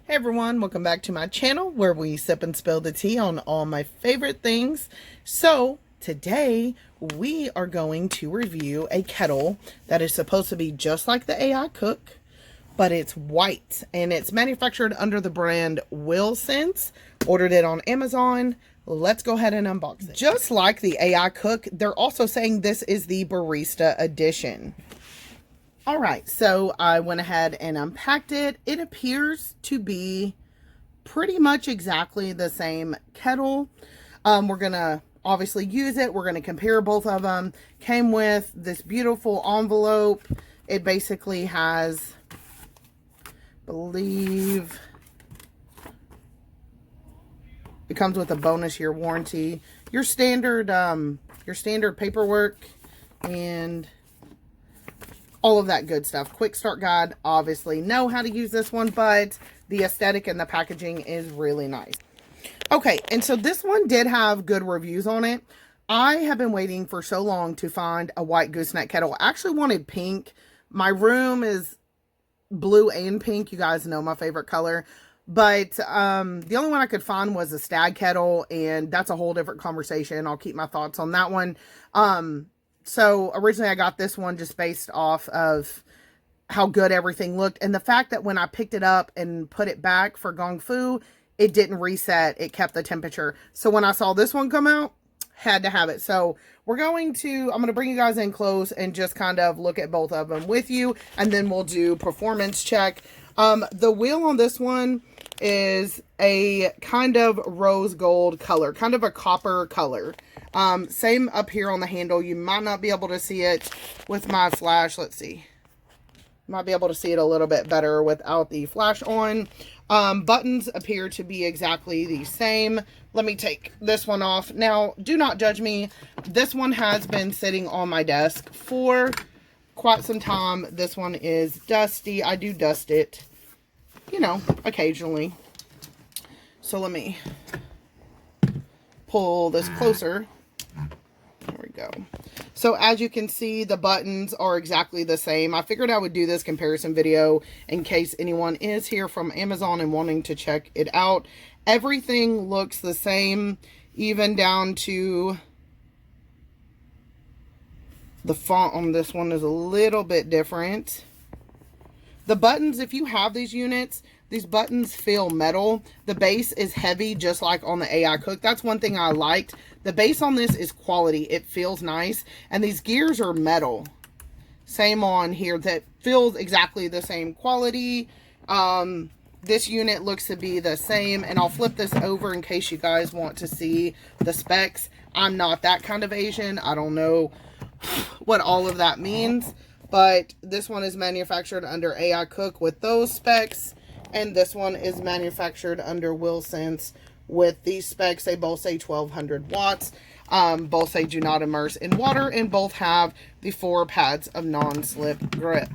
Hey everyone, welcome back to my channel where we sip and spill the tea on all my favorite things. So today we are going to review a kettle that is supposed to be just like the AICOOK, but it's white and it's manufactured under the brand WILLSENCE. Ordered it on Amazon. Let's go ahead and unbox it. Just like the AICOOK, they're also saying this is the barista edition. All right, so I went ahead and unpacked it. It appears to be pretty much exactly the same kettle. We're going to obviously use it. We're going to compare both of them. Came with this beautiful envelope. It basically has, I believe, it comes with a bonus year warranty. Your standard paperwork and all of that good stuff. Quick start guide, obviously know how to use this one, but the aesthetic and the packaging is really nice. Okay, and so this one did have good reviews on it. I have been waiting for so long to find a white gooseneck kettle. I actually wanted pink. My room is blue and pink. You guys know my favorite color. But the only one I could find was a stag kettle, and that's a whole different conversation. I'll keep my thoughts on that one. So originally I got this one just based off of how good everything looked. And the fact that when I picked it up and put it back for Gongfu, it didn't reset. It kept the temperature. So when I saw this one come out, had to have it. So I'm going to bring you guys in close and just kind of look at both of them with you. And then we'll do performance check. The wheel on this one is a kind of rose gold color, kind of a copper color. Same up here on the handle. You might not be able to see it with my flash. Let's see. Might be able to see it a little bit better without the flash on. Buttons appear to be exactly the same. Let me take this one off. Now, do not judge me. This one has been sitting on my desk for quite some time. This one is dusty. I do dust it, you know, occasionally. So let me pull this closer. There we go. So as you can see, the buttons are exactly the same. I figured I would do this comparison video in case anyone is here from Amazon and wanting to check it out. Everything looks the same, even down to the font on this one is a little bit different. The buttons, if you have these units, these buttons feel metal. The base is heavy, just like on the AICOOK. That's one thing I liked. The base on this is quality. It feels nice. And these gears are metal. Same on here. That feels exactly the same quality. This unit looks to be the same. And I'll flip this over in case you guys want to see the specs. I'm not that kind of Asian. I don't know what all of that means. But this one is manufactured under AICOOK with those specs. And this one is manufactured under WILLSENCE with these specs. They both say 1200 watts. Both say do not immerse in water. And both have the 4 pads of non-slip grip.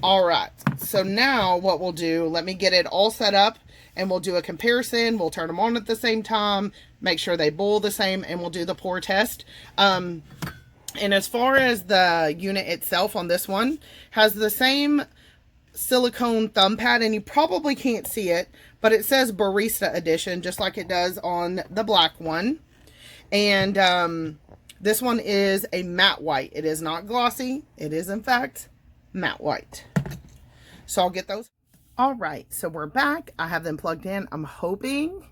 Alright. So now what we'll do, let me get it all set up. And we'll do a comparison. We'll turn them on at the same time. Make sure they boil the same. And we'll do the pour test. And as far as the unit itself on this one, has the same silicone thumb pad, and you probably can't see it, but it says Barista Edition, just like it does on the black one. And this one is a matte white. It is not glossy. It is, in fact, matte white. So I'll get those. All right, so we're back. I have them plugged in. I'm hoping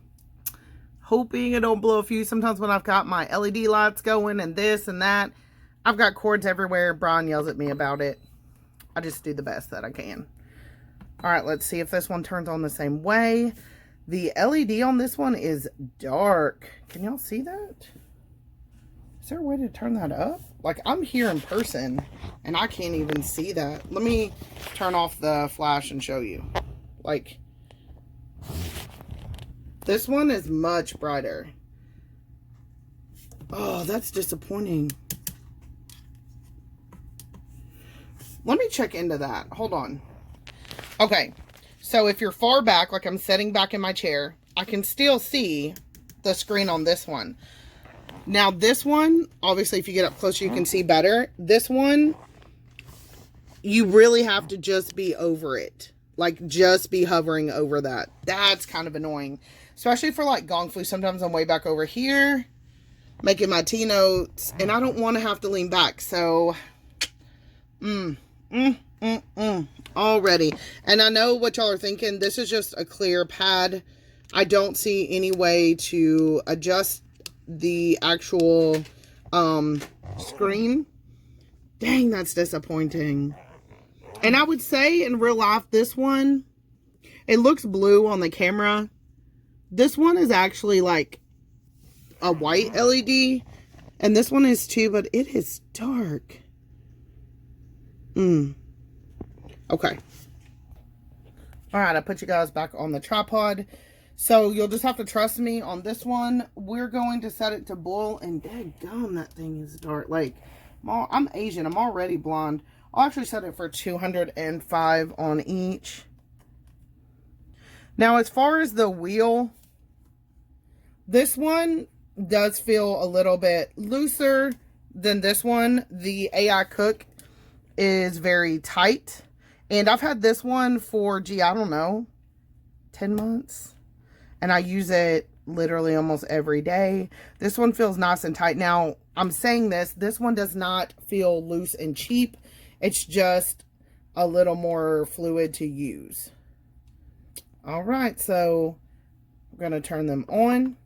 it don't blow a fuse. Sometimes when I've got my LED lights going and this and that, I've got cords everywhere. Brian yells at me about it. I just do the best that I can. All right, let's see if this one turns on the same way. The LED on this one is dark. Can y'all see that? Is there a way to turn that up? Like, I'm here in person and I can't even see that. Let me turn off the flash and show you. Like, this one is much brighter. Oh, that's disappointing. Let me check into that. Hold on. Okay. So if you're far back, like I'm sitting back in my chair, I can still see the screen on this one. Now this one, obviously if you get up closer, you can see better. This one, you really have to just be over it. like just be hovering over that. That's kind of annoying, especially for like Gongfu. Sometimes I'm way back over here making my tea notes and I don't want to have to lean back. So already. And I know what y'all are thinking. This is just a clear pad. I don't see any way to adjust the actual screen. Dang, that's disappointing. And I would say in real life, this one, it looks blue on the camera. This one is actually like a white LED. And this one is too, but it is dark. Okay. All right, I put you guys back on the tripod. So you'll just have to trust me on this one. We're going to set it to boil, and daggone, that thing is dark. Like, I'm Asian. I'm already blonde. I'll actually set it for 205 on each. Now, as far as the wheel, this one does feel a little bit looser than this one. The AICOOK is very tight. And I've had this one for, I don't know, 10 months. And I use it literally almost every day. This one feels nice and tight. Now, I'm saying this one does not feel loose and cheap. It's just a little more fluid to use. All right, so we're going to turn them on.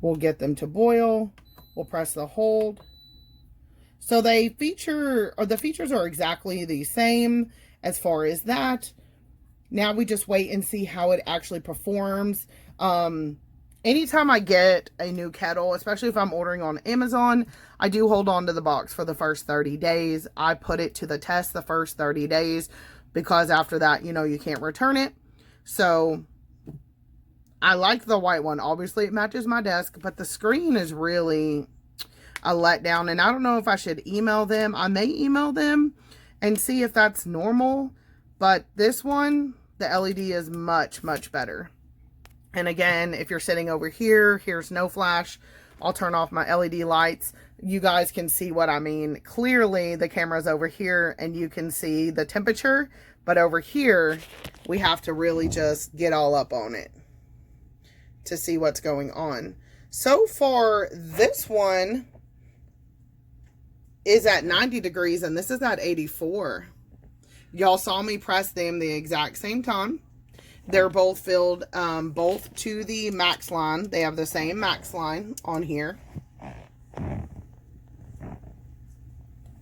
We'll get them to boil. We'll press the hold. So the features are exactly the same as far as that. Now we just wait and see how it actually performs. Anytime I get a new kettle, especially if I'm ordering on Amazon, I do hold on to the box for the first 30 days. I put it to the test the first 30 days because after that, you know, you can't return it. So I like the white one. Obviously, it matches my desk, but the screen is really a letdown. And I don't know if I should email them. I may email them and see if that's normal. But this one, the LED is much, much better. And again, if you're sitting over here, here's no flash. I'll turn off my LED lights. You guys can see what I mean. Clearly, the camera's over here and you can see the temperature. But over here, we have to really just get all up on it to see what's going on. So far, this one is at 90 degrees and this is at 84. Y'all saw me press them the exact same time. They're both filled both to the max line. They have the same max line on here.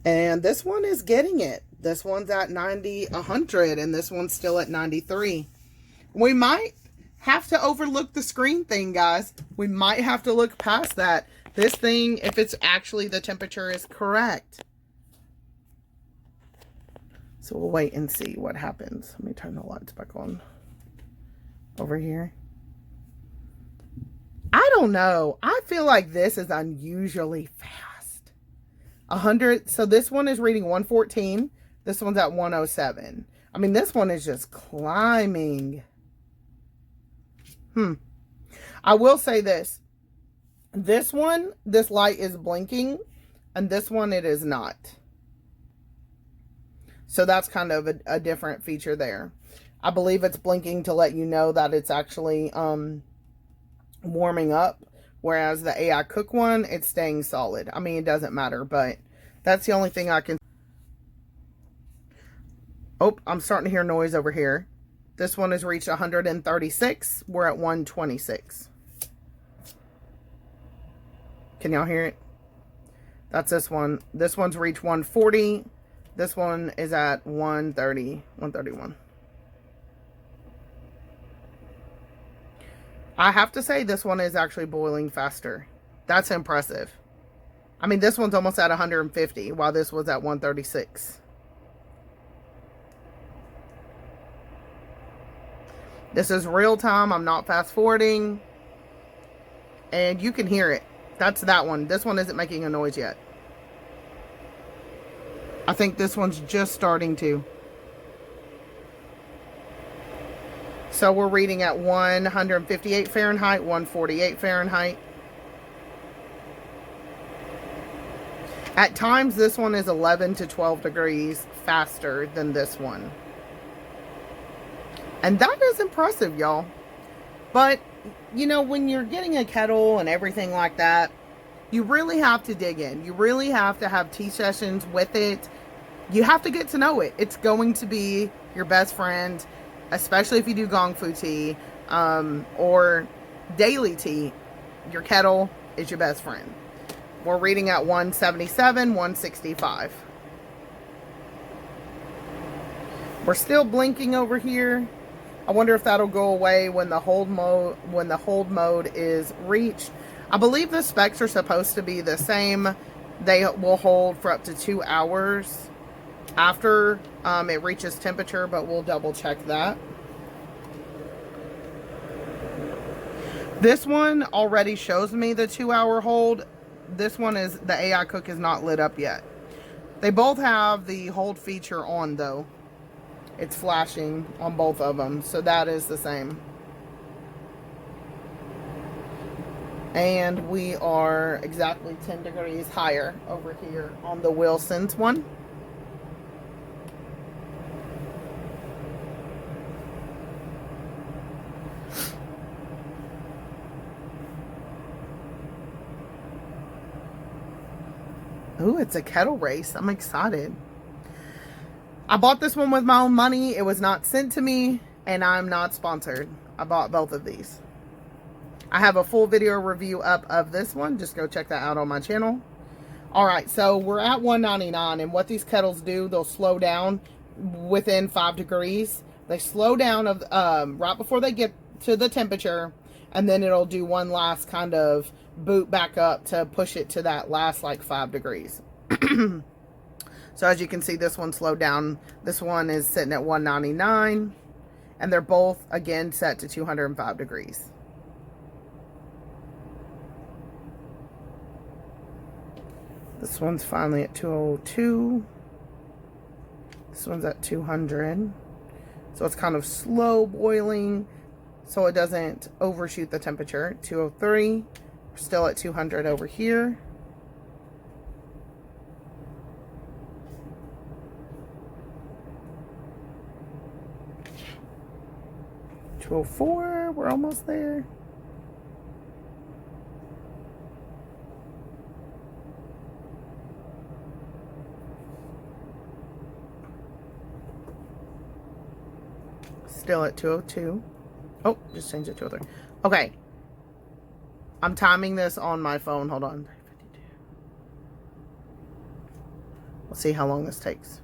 And this one is getting it. This one's at 90, 100, and this one's still at 93. We might have to overlook the screen thing, guys. We might have to look past that. This thing, if it's actually the temperature is correct. So we'll wait and see what happens. Let me turn the lights back on over here. I don't know. I feel like this is unusually fast. 100. So this one is reading 114. This one's at 107. I mean, this one is just climbing. I will say this. This one, this light is blinking, and this one, it is not. So that's kind of a different feature there. I believe it's blinking to let you know that it's actually warming up, whereas the AICOOK one, it's staying solid. I mean, it doesn't matter, but that's the only thing I can... Oh, I'm starting to hear noise over here. This one has reached 136. We're at 126. Can y'all hear it? That's this one. This one's reached 140. This one is at 130, 131. I have to say this one is actually boiling faster. That's impressive. I mean, this one's almost at 150, while this was at 136. This is real time. I'm not fast forwarding. And you can hear it. That's that one. This one isn't making a noise yet. I think this one's just starting to. So we're reading at 158 Fahrenheit, 148 Fahrenheit. At times, this one is 11 to 12 degrees faster than this one. And that is impressive, y'all. But, you know, when you're getting a kettle and everything like that, you really have to dig in. You really have to have tea sessions with it. You have to get to know it. It's going to be your best friend, especially if you do Gongfu tea or daily tea. Your kettle is your best friend. We're reading at 177, 165. We're still blinking over here. I wonder if that'll go away when the hold mode is reached. I believe the specs are supposed to be the same. They will hold for up to 2 hours after it reaches temperature, but we'll double check that. This one already shows me the 2-hour hold. This one is, the AICOOK is not lit up yet. They both have the hold feature on though. It's flashing on both of them, so that is the same. And we are exactly 10 degrees higher over here on the WILLSENCE one. Ooh, it's a kettle race. I'm excited. I bought this one with my own money. It was not sent to me, and I'm not sponsored. I bought both of these. I have a full video review up of this one. Just go check that out on my channel. All right, so we're at 199, and what these kettles do, they'll slow down within 5 degrees. They slow down right before they get to the temperature, and then it'll do one last kind of boot back up to push it to that last like 5 degrees. So as you can see, this one slowed down. This one is sitting at 199, and they're both again set to 205 degrees. This one's finally at 202. This one's at 200. So it's kind of slow boiling so it doesn't overshoot the temperature. 203. We're still at 200 over here. .204, we're almost there. Still at 202. Oh, just changed it to 203. Okay. I'm timing this on my phone. Hold on. We'll see how long this takes.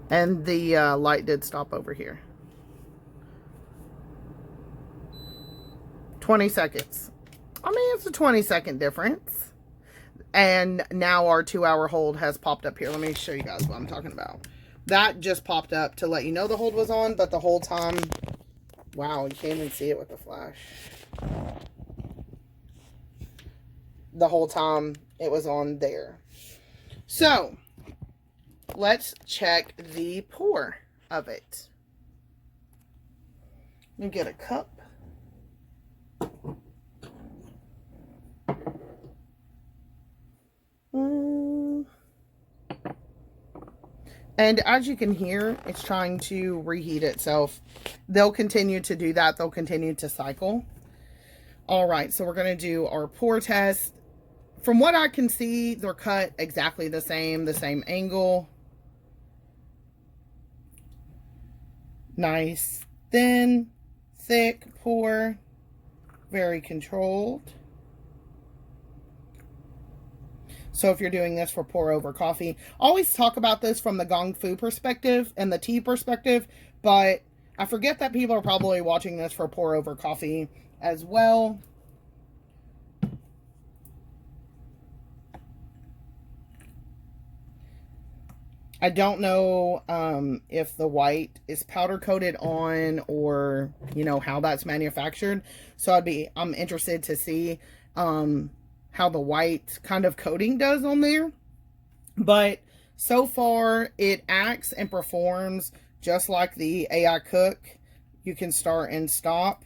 And the light did stop over here. 20 seconds. I mean, it's a 20-second difference. And now our 2-hour hold has popped up here. Let me show you guys what I'm talking about. That just popped up to let you know the hold was on, but the whole time, wow, you can't even see it with the flash. The whole time it was on there. So, let's check the pour of it. Let me get a cup. And as you can hear, it's trying to reheat itself. They'll continue to do that. They'll continue to cycle. All right, so we're going to do our pour test. From what I can see, they're cut exactly the same angle. Nice, thin, thick pour. Very controlled. So if you're doing this for pour over coffee, always talk about this from the Gongfu perspective and the tea perspective, but I forget that people are probably watching this for pour over coffee as well. I don't know if the white is powder coated on or, you know, how that's manufactured. So I'm interested to see how the white kind of coating does on there. But so far it acts and performs just like the AICOOK. You can start and stop.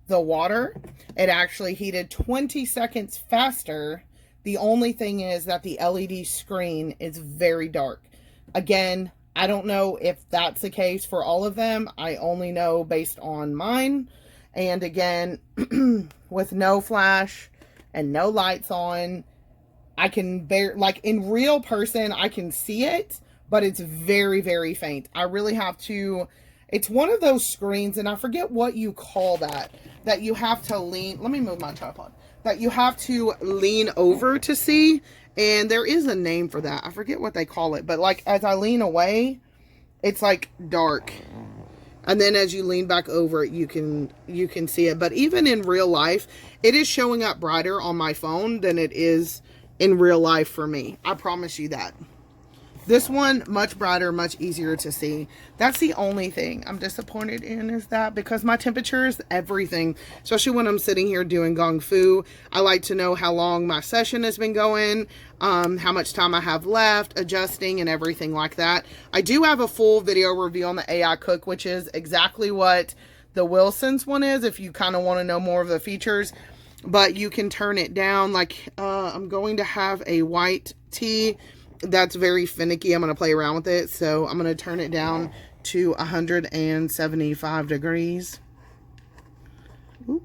the water, it actually heated 20 seconds faster. The only thing is that the LED screen is very dark. Again, I don't know if that's the case for all of them. I only know based on mine. And again, with no flash and no lights on, I can like in real person, I can see it, but it's very, very faint. I really have to, it's one of those screens, and I forget what you call that you have to lean, let me move my tripod, that you have to lean over to see. And there is a name for that. I forget what they call it, but like as I lean away, it's like dark. And then as you lean back over it, you can see it. But even in real life, it is showing up brighter on my phone than it is in real life for me. I promise you that. This one, much brighter, much easier to see. That's the only thing I'm disappointed in, is that because my temperature is everything, especially when I'm sitting here doing Gongfu. I like to know how long my session has been going, how much time I have left, adjusting and everything like that. I do have a full video review on the AICOOK, which is exactly what the WILLSENCE one is, if you kind of want to know more of the features. But you can turn it down. Like, I'm going to have a white tea that's very finicky. I'm going to play around with it. So I'm going to turn it down to 175 degrees. Oop.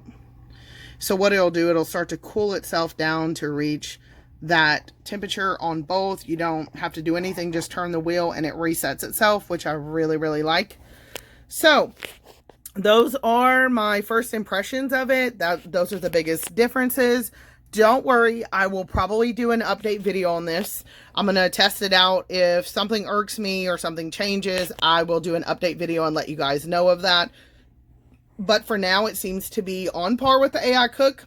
So what it'll do, it'll start to cool itself down to reach that temperature on both. You don't have to do anything, just turn the wheel and it resets itself, which I really, really like. So those are my first impressions of it. Those are the biggest differences. Don't worry, I will probably do an update video on this. I'm going to test it out. If something irks me or something changes, I will do an update video and let you guys know of that. But for now, it seems to be on par with the AICOOK.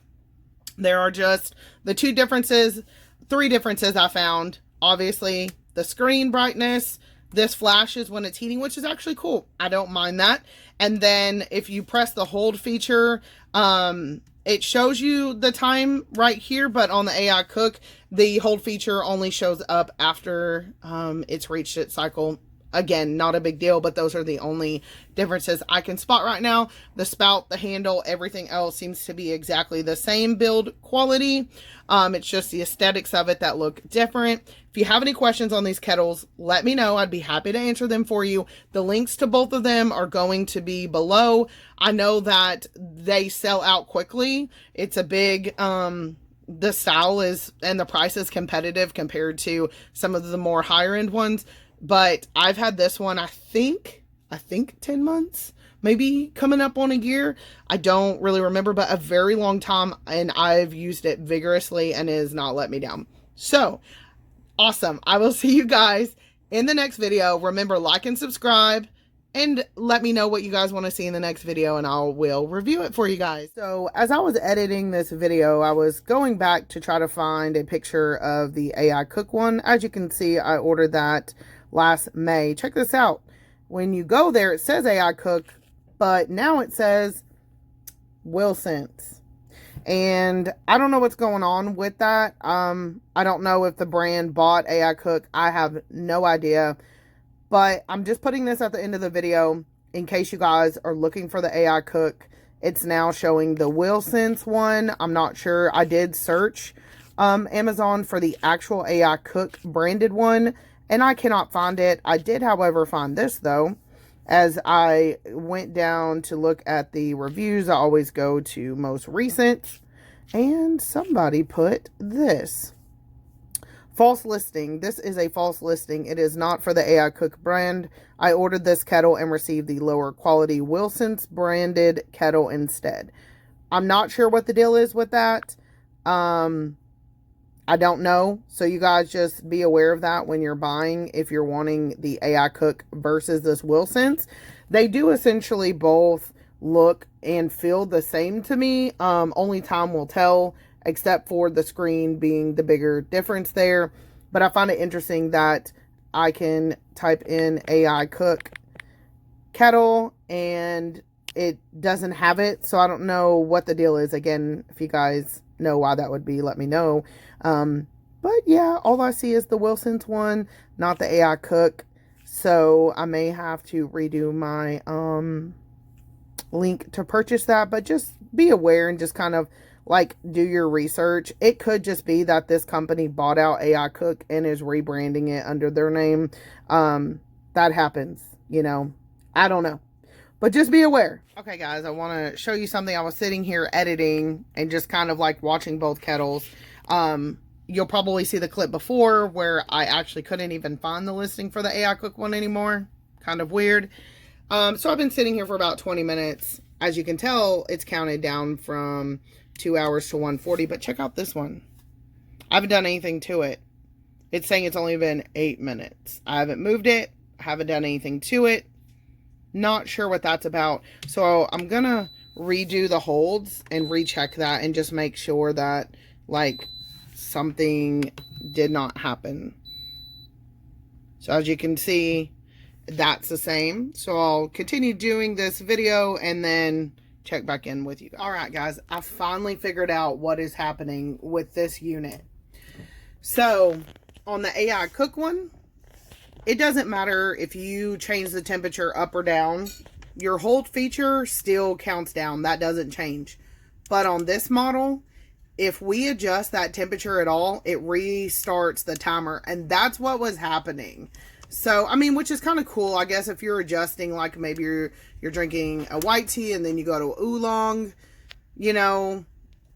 There are just the three differences I found. Obviously, the screen brightness. This flashes when it's heating, which is actually cool. I don't mind that. And then if you press the hold feature, it shows you the time right here, but on the AICOOK, the hold feature only shows up after it's reached its cycle. Again, not a big deal, but those are the only differences I can spot right now. The spout, the handle, everything else seems to be exactly the same build quality. It's just the aesthetics of it that look different. If you have any questions on these kettles, let me know. I'd be happy to answer them for you. The links to both of them are going to be below. I know that they sell out quickly. It's a big, the style is, and the price is competitive compared to some of the more higher end ones. But I've had this one, I think 10 months, maybe coming up on a year. I don't really remember, but a very long time. And I've used it vigorously and it has not let me down. So awesome. I will see you guys in the next video. Remember, like and subscribe. And let me know what you guys want to see in the next video and I will review it for you guys. So as I was editing this video, I was going back to try to find a picture of the AICOOK one. As you can see, I ordered that last May. Check this out. When you go there, it says AICOOK, but now it says WILLSENCE. And I don't know what's going on with that. I don't know if the brand bought AICOOK. I have no idea. But I'm just putting this at the end of the video in case you guys are looking for the AICOOK. It's now showing the WILLSENCE one. I'm not sure. I did search Amazon for the actual AICOOK branded one, and I cannot find it. I did, however, find this, though. As I went down to look at the reviews, I always go to most recent. And somebody put this. False listing. This is a false listing. It is not for the AICOOK brand. I ordered this kettle and received the lower quality WILLSENCE branded kettle instead. I'm not sure what the deal is with that. I don't know. So you guys just be aware of that when you're buying, if you're wanting the AICOOK versus this WILLSENCE. They do essentially both look and feel the same to me. Only time will tell, except for the screen being the bigger difference there. But I find it interesting that I can type in AICOOK kettle and it doesn't have it. So I don't know what the deal is. Again, if you guys know why that would be, let me know. But yeah, all I see is the WILLSENCE one, not the AICOOK. So I may have to redo my link to purchase that, but just be aware and just kind of like do your research. It could just be that this company bought out AICOOK and is rebranding it under their name. That happens, you know. I don't know. But just be aware. Okay, guys, I want to show you something. I was sitting here editing and just kind of like watching both kettles. You'll probably see the clip before where I actually couldn't even find the listing for the AICOOK one anymore. Kind of weird. So I've been sitting here for about 20 minutes. As you can tell, it's counted down from 2 hours to 1:40. But check out this one. I haven't done anything to it. It's saying it's only been 8 minutes. I haven't moved it. I haven't done anything to it. Not sure what that's about. So I'm going to redo the holds and recheck that and just make sure that, like, something did not happen. So as you can see, that's the same. So I'll continue doing this video and then check back in with you. Alright guys, I finally figured out what is happening with this unit. So on the AICOOK one, it doesn't matter if you change the temperature up or down. Your hold feature still counts down. That doesn't change. But on this model, if we adjust that temperature at all, it restarts the timer. And that's what was happening. So, I mean, which is kind of cool, I guess, if you're adjusting, like maybe you're drinking a white tea and then you go to oolong, you know,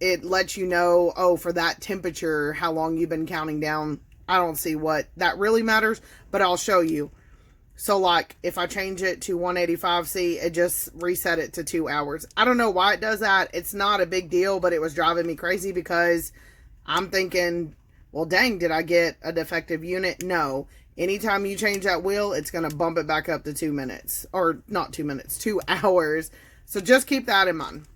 it lets you know, oh, for that temperature, how long you've been counting down. I don't see what that really matters, but I'll show you. So, like, if I change it to 185C, it just reset it to 2 hours. I don't know why it does that. It's not a big deal, but it was driving me crazy because I'm thinking, well, dang, did I get a defective unit? No. Anytime you change that wheel, it's going to bump it back up to 2 minutes. Or not 2 minutes, 2 hours. So just keep that in mind.